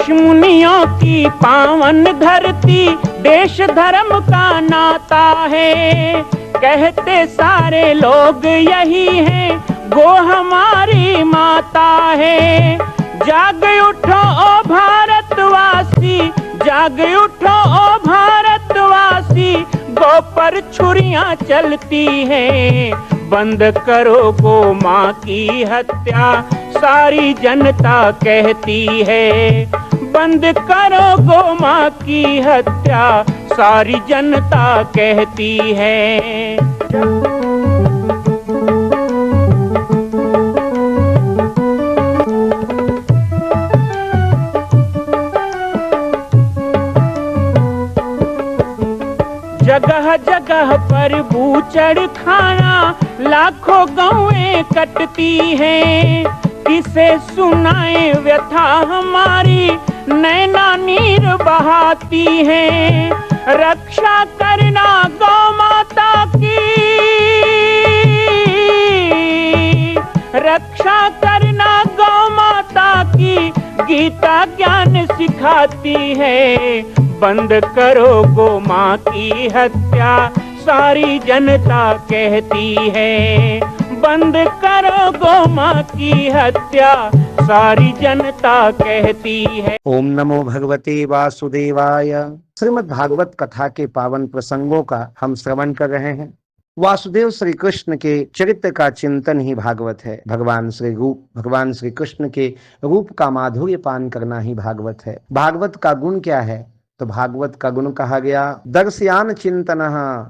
ऋषि मुनियों की पावन धरती, देश धर्म का नाता है। कहते सारे लोग यही हैं, गो हमारी माता है। जाग उठो ओ भारतवासी, जाग उठो ओ भारतवासी, गो पर छुरियां चलती हैं। बंद करो गो माँ की हत्या, सारी जनता कहती है। बंद करो गो माँ की हत्या, सारी जनता कहती है। जगह जगह पर बूचड़ खाना, लाखों गौएं कटती हैं। किसे सुनाए व्यथा हमारी, नैना नीर बहाती हैं। रक्षा करना गौ माता की, रक्षा करना गौ माता की, गीता ज्ञान सिखाती है। बंद करो गो माँ की हत्या, सारी जनता कहती है। बंद करो गो माँ की हत्या, सारी जनता कहती है। ओम नमो भगवते वासुदेवाय। श्रीमद् भागवत कथा के पावन प्रसंगों का हम श्रवण कर रहे हैं। वासुदेव श्री कृष्ण के चरित्र का चिंतन ही भागवत है। भगवान श्री कृष्ण के रूप का माधुर्य पान करना ही भागवत है। भागवत का गुण क्या है? तो भागवत का गुण कहा गया दर्शयान चिंतन,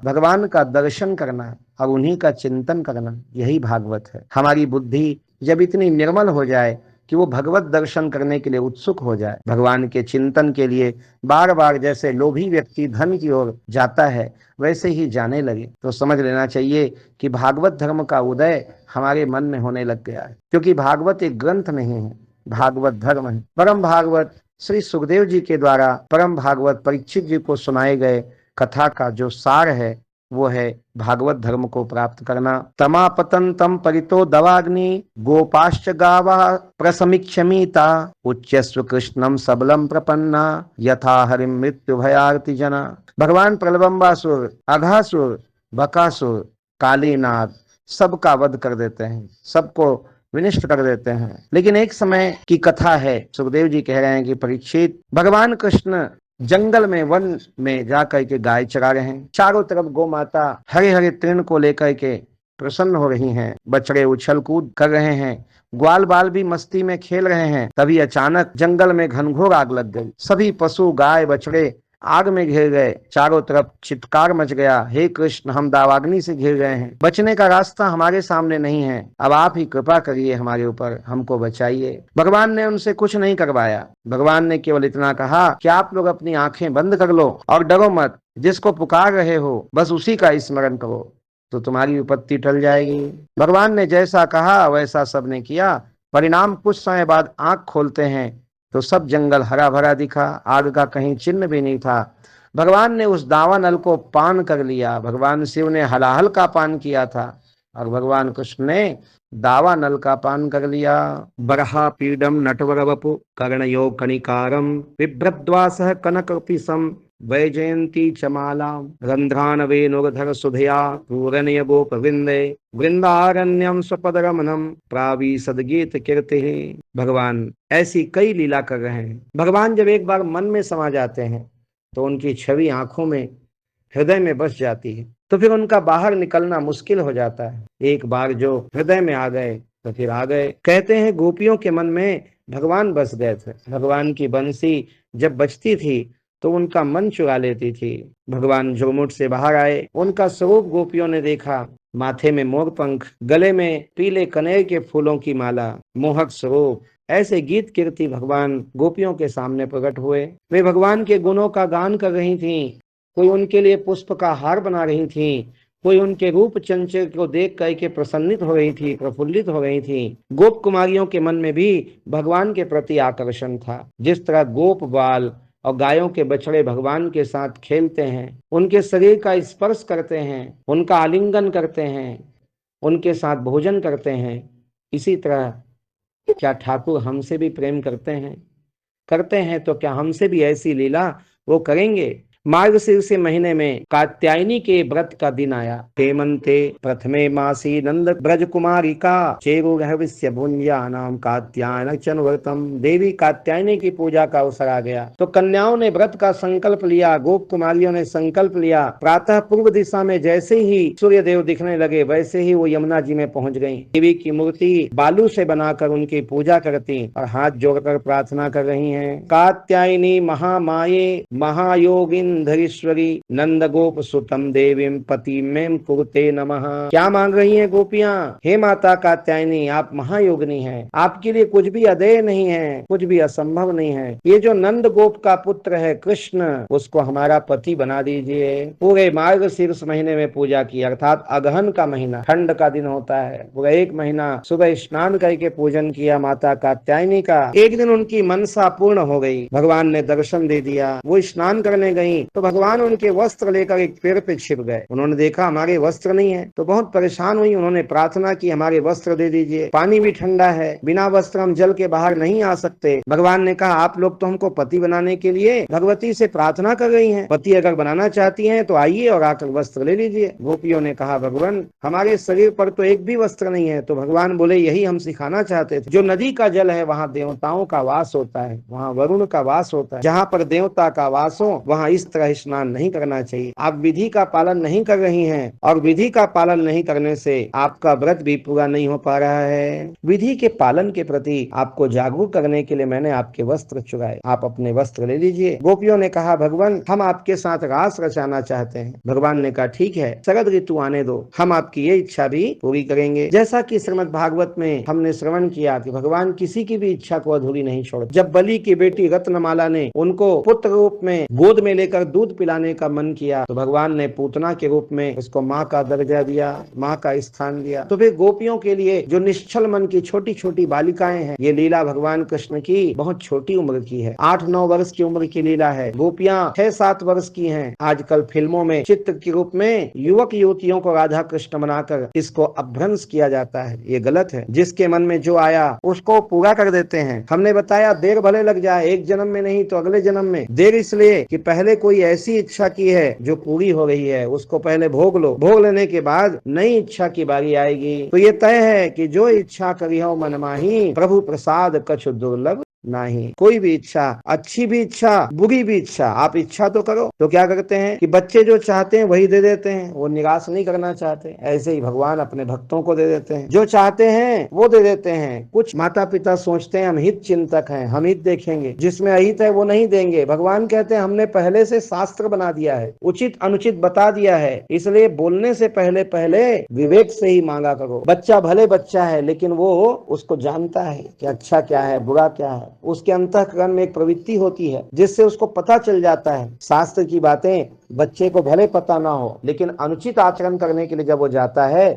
भगवान का दर्शन करना और उन्हीं का चिंतन करना, यही भागवत है। हमारी बुद्धि जब इतनी निर्मल हो जाए कि वो भगवत दर्शन करने के लिए उत्सुक हो जाए, भगवान के चिंतन के लिए बार बार जैसे लोभी व्यक्ति धन की ओर जाता है वैसे ही जाने लगे, तो समझ लेना चाहिए कि भागवत धर्म का उदय हमारे मन में होने लग गया है। क्योंकि भागवत एक ग्रंथ नहीं है, भागवत धर्म है। परम भागवत श्री सुखदेव जी के द्वारा परम भागवत परीक्षित जी को सुनाए गए कथा का जो सार है वो है भागवत धर्म को प्राप्त करना। तमापतन तम परितो दवाग्नि, गोपाश्च गावा प्रसमीक्षमीता, उच्चस्व कृष्णम सबलम प्रपन्ना, यथा हरिम मृत्यु भयार्ति जना। भगवान प्रलंबासुर, अघासुर, बकासुर, कालीनाथ सबका वध कर देते हैं, सबको विनिष्ट कर देते हैं। लेकिन एक समय की कथा है, सुखदेव जी कह रहे हैं कि परीक्षित, भगवान कृष्ण जंगल में वन में जाकर के गाय चरा रहे हैं। चारों तरफ गौ माता हरे हरे तृण को लेकर के प्रसन्न हो रही हैं। बछड़े उछल कूद कर रहे हैं, ग्वाल बाल भी मस्ती में खेल रहे हैं। तभी अचानक जंगल में घनघोर आग लग गई। सभी पशु गाय बछड़े आग में घिर गए। चारों तरफ चित्कार मच गया, हे कृष्ण हम दावाग्नि से घिर गए हैं, बचने का रास्ता हमारे सामने नहीं है, अब आप ही कृपा करिए हमारे ऊपर, हमको बचाइए। भगवान ने उनसे कुछ नहीं करवाया। भगवान ने केवल इतना कहा कि आप लोग अपनी आंखें बंद कर लो और डरो मत, जिसको पुकार रहे हो बस उसी का स्मरण करो तो तुम्हारी विपत्ति टल जाएगी। भगवान ने जैसा कहा वैसा सबने किया। परिणाम कुछ समय बाद आंख खोलते हैं तो सब जंगल हरा भरा दिखा, आग का कहीं चिन्ह भी नहीं था। भगवान ने उस दावानल को पान कर लिया। भगवान शिव ने हलाहल का पान किया था और भगवान कृष्ण ने दावानल का पान कर लिया। बरहा पीडम नटवर वपु कर्णयो कणिकारम, बिभ्रद्वासः कनकपिसम, वैजयंती चमालाम, रंध्रान वेणुधर सुधया, पूरण्य गोप वृंदे, वृंदारण्यम स्वपदरमनम, प्रावी सदगीत कीर्ति। भगवान ऐसी कई लीला कर रहे हैं। भगवान जब एक बार मन में समा जाते हैं तो उनकी छवि आंखों में, हृदय में बस जाती है, तो फिर उनका बाहर निकलना मुश्किल हो जाता है। एक बार जो हृदय में आ गए तो फिर आ गए। कहते हैं गोपियों के मन में भगवान बस गए थे। भगवान की बंसी जब बजती थी तो उनका मन चुरा लेती थी। भगवान झुरमुट से बाहर आए, उनका स्वरूप गोपियों ने देखा, माथे में मोर पंख, गले में पीले कनेर के फूलों की माला, मोहक स्वरूप, ऐसे गीत कीर्ति भगवान गोपियों के सामने प्रकट हुए। वे भगवान के गुणों का गान कर रही थीं। कोई उनके लिए पुष्प का हार बना रही थीं, कोई उनके रूप चंचल को देख करके प्रसन्नित हो रही थी, प्रफुल्लित हो रही थी। गोप कुमारियों के मन में भी भगवान के प्रति आकर्षण था। जिस तरह गोप बाल और गायों के बछड़े भगवान के साथ खेलते हैं, उनके शरीर का स्पर्श करते हैं, उनका आलिंगन करते हैं, उनके साथ भोजन करते हैं, इसी तरह क्या ठाकुर हमसे भी प्रेम करते हैं? करते हैं तो क्या हमसे भी ऐसी लीला वो करेंगे। मार्गशीर्ष महीने में कात्यायनी के व्रत का दिन आया। हेमंते प्रथमे मासी नंद ब्रज कुमारी का चेरु रहस्य भुंजा नाम कात्यायन व्रतम। देवी कात्यायनी की पूजा का अवसर आ गया तो कन्याओं ने व्रत का संकल्प लिया, गोप कुमारियों ने संकल्प लिया। प्रातः पूर्व दिशा में जैसे ही सूर्य देव दिखने लगे वैसे ही वो यमुना जी में पहुंच गयी। देवी की मूर्ति बालू से बनाकर उनकी पूजा करती और हाथ जोड़कर प्रार्थना कर रही है। कात्यायनी महामाये महायोगिन धरीश्वरी नंद गोप सुतम देवीम पति में कुरुते नमः। क्या मांग रही हैं गोपियां? हे माता कात्यायनी, आप महायोगिनी हैं, आपके लिए कुछ भी अदेय नहीं है, कुछ भी असंभव नहीं है। ये जो नंद गोप का पुत्र है कृष्ण, उसको हमारा पति बना दीजिए। पूरे मार्गशीर्ष महीने में पूजा की, अर्थात अगहन का महीना, ठंड का दिन होता है। पूरा एक महीना सुबह स्नान करके पूजन किया माता कात्यायनी का। एक दिन उनकी मनसा पूर्ण हो गई, भगवान ने दर्शन दे दिया। वो स्नान करने गई तो भगवान उनके वस्त्र लेकर एक पेड़ पे छिप गए। उन्होंने देखा हमारे वस्त्र नहीं है तो बहुत परेशान हुई। उन्होंने प्रार्थना की हमारे वस्त्र दे दीजिए, पानी भी ठंडा है, बिना वस्त्र हम जल के बाहर नहीं आ सकते। भगवान ने कहा आप लोग तो हमको पति बनाने के लिए भगवती से प्रार्थना कर रही हैं, पति अगर बनाना चाहती हैं तो आइए और आकर वस्त्र ले लीजिए। गोपियों ने कहा भगवान हमारे शरीर पर तो एक भी वस्त्र नहीं है। तो भगवान बोले यही हम सिखाना चाहते थे। जो नदी का जल है वहाँ देवताओं का वास होता है, वहाँ वरुण का वास होता है। जहाँ पर देवता का वास हो वहाँ इस तरह स्नान नहीं करना चाहिए। आप विधि का पालन नहीं कर रही हैं और विधि का पालन नहीं करने से आपका व्रत भी पूरा नहीं हो पा रहा है। विधि के पालन के प्रति आपको जागरूक करने के लिए मैंने आपके वस्त्र चुराए, आप अपने वस्त्र ले लीजिए। गोपियों ने कहा भगवान हम आपके साथ रास रचाना चाहते हैं। भगवान ने कहा ठीक है, शरद ऋतु आने दो, हम आपकी ये इच्छा भी पूरी करेंगे। जैसा कि श्रीमद् भागवत में हमने श्रवण किया कि भगवान किसी की भी इच्छा को अधूरी नहीं छोड़। जब बलि की बेटी रत्नमाला ने उनको पुत्र रूप में गोद में लेकर दूध पिलाने का मन किया तो भगवान ने पूतना के रूप में उसको माँ का दर्जा दिया, माँ का स्थान दिया। तो फिर गोपियों के लिए जो निश्चल मन की छोटी छोटी बालिकाएं हैं, ये लीला भगवान कृष्ण की बहुत छोटी उम्र की है, 8-9 वर्ष की उम्र की लीला है। गोपियां 6-7 वर्ष की हैं। आजकल फिल्मों में चित्र के रूप में युवक युवतियों को राधा कृष्ण बनाकर इसको अपभ्रंश किया जाता है, ये गलत है। जिसके मन में जो आया उसको पूरा कर देते हैं। हमने बताया देर भले लग जाए, एक जन्म में नहीं तो अगले जन्म में। देर इसलिए कि पहले कोई ऐसी इच्छा की है जो पूरी हो रही है, उसको पहले भोग लो, भोग लेने के बाद नई इच्छा की बारी आएगी। तो ये तय है कि जो इच्छा करी हो मन माही, प्रभु प्रसाद कछु दुर्लभ नहीं। कोई भी इच्छा, अच्छी भी इच्छा बुरी भी इच्छा, आप इच्छा तो करो। तो क्या करते हैं कि बच्चे जो चाहते हैं वही दे देते हैं, वो निराश नहीं करना चाहते। ऐसे ही भगवान अपने भक्तों को दे देते हैं, जो चाहते हैं वो दे देते हैं। कुछ माता पिता सोचते हैं हम हित चिंतक हैं, हम हित देखेंगे, जिसमें अहित है वो नहीं देंगे। भगवान कहते हैं हमने पहले से शास्त्र बना दिया है, उचित अनुचित बता दिया है, इसलिए बोलने से पहले पहले विवेक से ही मांगा करो। बच्चा भले बच्चा है लेकिन वो उसको जानता है कि अच्छा क्या है बुरा क्या है। उसके अंतःकरण में एक प्रवृत्ति होती है जिससे उसको पता चल जाता है। शास्त्र की बातें बच्चे को भले पता ना हो लेकिन अनुचित आचरण करने के लिए जब वो जाता है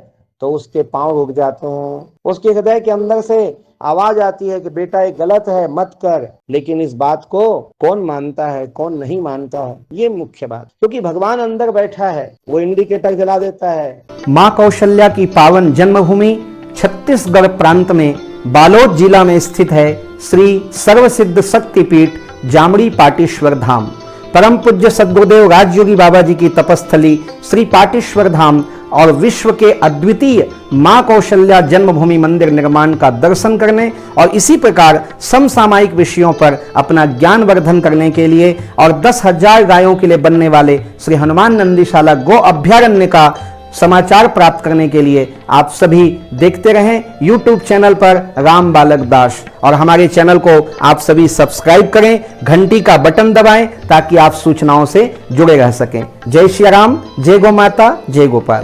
तो उसके पांव रुक जाते हैं, उसके हृदय के अंदर से आवाज आती है कि बेटा ये गलत है मत कर। लेकिन इस बात को कौन मानता है कौन नहीं मानता है, ये मुख्य बात। क्योंकि भगवान अंदर बैठा है, वो इंडिकेटर जला देता है। माँ कौशल्या की पावन जन्मभूमि छत्तीसगढ़ प्रांत में बालोद जिला में स्थित है श्री सर्वसिद्ध शक्तिपीठ जामड़ी पाटेश्वर धाम। परम पूज्य सद्गुरुदेव राजयोगी बाबा जी की तपस्थली श्री पाटेश्वर धाम और विश्व के अद्वितीय मां कौशल्या जन्मभूमि मंदिर निर्माण का दर्शन करने और इसी प्रकार समसामयिक विषयों पर अपना ज्ञान वर्धन करने के लिए और 10,000 गायों के लिए बनने वाले श्री हनुमान नंदीशाला गो अभ्यारण्य का समाचार प्राप्त करने के लिए आप सभी देखते रहें YouTube चैनल पर राम बालक दास, और हमारे चैनल को आप सभी सब्सक्राइब करें, घंटी का बटन दबाएं ताकि आप सूचनाओं से जुड़े रह सकें। जय श्री राम, जय गौ माता, जय गोपाल।